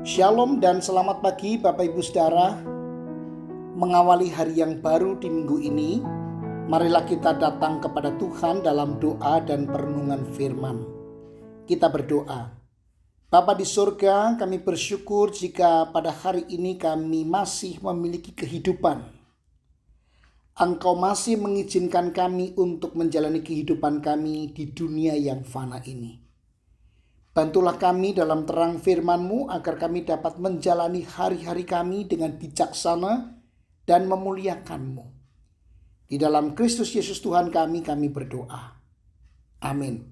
Shalom dan selamat pagi Bapak Ibu Saudara. Mengawali hari yang baru di minggu ini, marilah kita datang kepada Tuhan dalam doa dan perenungan firman. Kita berdoa. Bapa di surga, kami bersyukur jika pada hari ini kami masih memiliki kehidupan. Engkau masih mengizinkan kami untuk menjalani kehidupan kami di dunia yang fana ini. Bantulah kami dalam terang firman-Mu agar kami dapat menjalani hari-hari kami dengan bijaksana dan memuliakan-Mu. Di dalam Kristus Yesus Tuhan kami berdoa. Amin.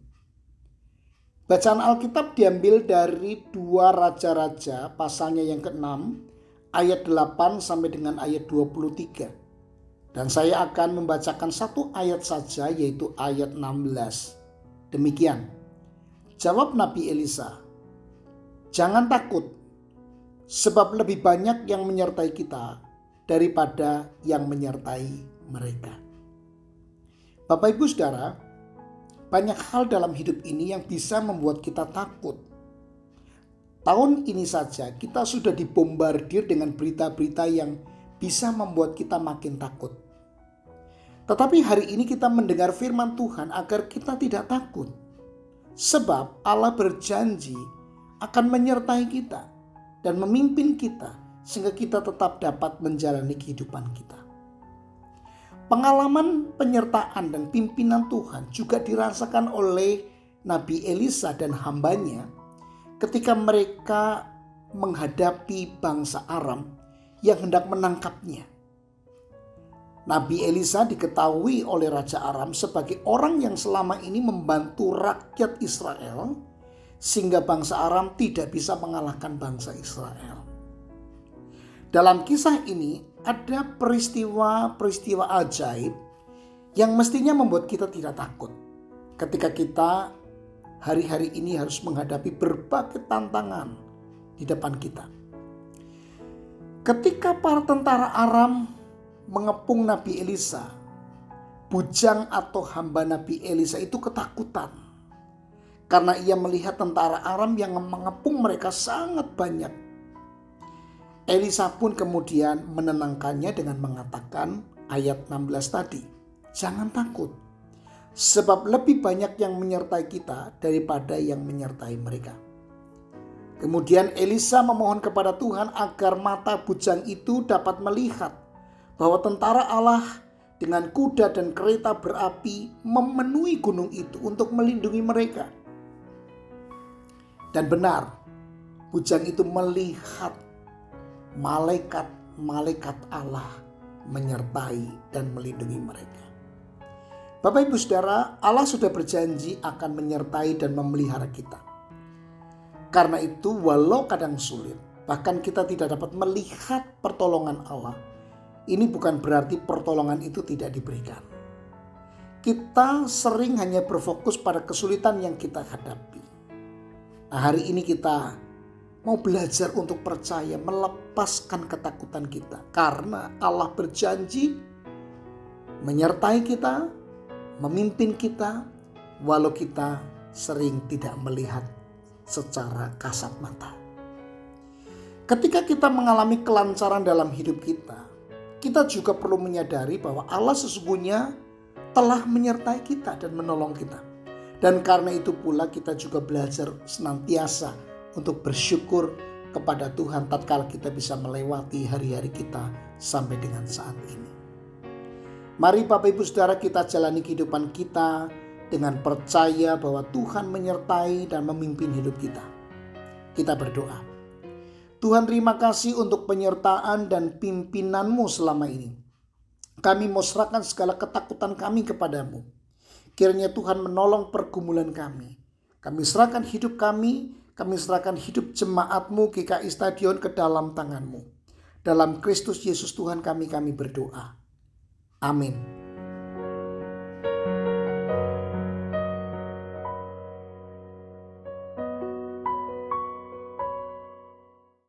Bacaan Alkitab diambil dari 2 Raja-Raja pasalnya yang ke-6 ayat 8 sampai dengan ayat 23. Dan saya akan membacakan satu ayat saja, yaitu ayat 16. Demikian. Jawab Nabi Elisa, "Jangan takut, sebab lebih banyak yang menyertai kita daripada yang menyertai mereka." Bapak Ibu Saudara, banyak hal dalam hidup ini yang bisa membuat kita takut. Tahun ini saja kita sudah dibombardir dengan berita-berita yang bisa membuat kita makin takut. Tetapi hari ini kita mendengar firman Tuhan agar kita tidak takut. Sebab Allah berjanji akan menyertai kita dan memimpin kita sehingga kita tetap dapat menjalani kehidupan kita. Pengalaman penyertaan dan pimpinan Tuhan juga dirasakan oleh Nabi Elisa dan hambanya ketika mereka menghadapi bangsa Aram yang hendak menangkapnya. Nabi Elisa diketahui oleh Raja Aram sebagai orang yang selama ini membantu rakyat Israel sehingga bangsa Aram tidak bisa mengalahkan bangsa Israel. Dalam kisah ini ada peristiwa-peristiwa ajaib yang mestinya membuat kita tidak takut ketika kita hari-hari ini harus menghadapi berbagai tantangan di depan kita. Ketika para tentara Aram mengepung Nabi Elisa, bujang atau hamba Nabi Elisa itu ketakutan karena ia melihat tentara Aram yang mengepung mereka sangat banyak. Elisa pun kemudian menenangkannya dengan mengatakan ayat 16 tadi, "Jangan takut, sebab lebih banyak yang menyertai kita daripada yang menyertai mereka." Kemudian Elisa memohon kepada Tuhan agar mata bujang itu dapat melihat bahwa tentara Allah dengan kuda dan kereta berapi memenuhi gunung itu untuk melindungi mereka. Dan benar, bujang itu melihat malaikat-malaikat Allah menyertai dan melindungi mereka. Bapak Ibu Saudara, Allah sudah berjanji akan menyertai dan memelihara kita. Karena itu walau kadang sulit, bahkan kita tidak dapat melihat pertolongan Allah, ini bukan berarti pertolongan itu tidak diberikan. Kita sering hanya berfokus pada kesulitan yang kita hadapi. Nah, hari ini kita mau belajar untuk percaya, melepaskan ketakutan kita. Karena Allah berjanji menyertai kita, memimpin kita, walau kita sering tidak melihat secara kasat mata. Ketika kita mengalami kelancaran dalam hidup kita juga perlu menyadari bahwa Allah sesungguhnya telah menyertai kita dan menolong kita. Dan karena itu pula kita juga belajar senantiasa untuk bersyukur kepada Tuhan tatkala kita bisa melewati hari-hari kita sampai dengan saat ini. Mari Bapak Ibu Saudara, kita jalani kehidupan kita dengan percaya bahwa Tuhan menyertai dan memimpin hidup kita. Kita berdoa. Tuhan, terima kasih untuk penyertaan dan pimpinan-Mu selama ini. Kami mau serahkan segala ketakutan kami kepadamu. Kiranya Tuhan menolong pergumulan kami. Kami serahkan hidup kami serahkan hidup jemaat-Mu GKI Stadion ke dalam tangan-Mu. Dalam Kristus Yesus Tuhan kami berdoa. Amin.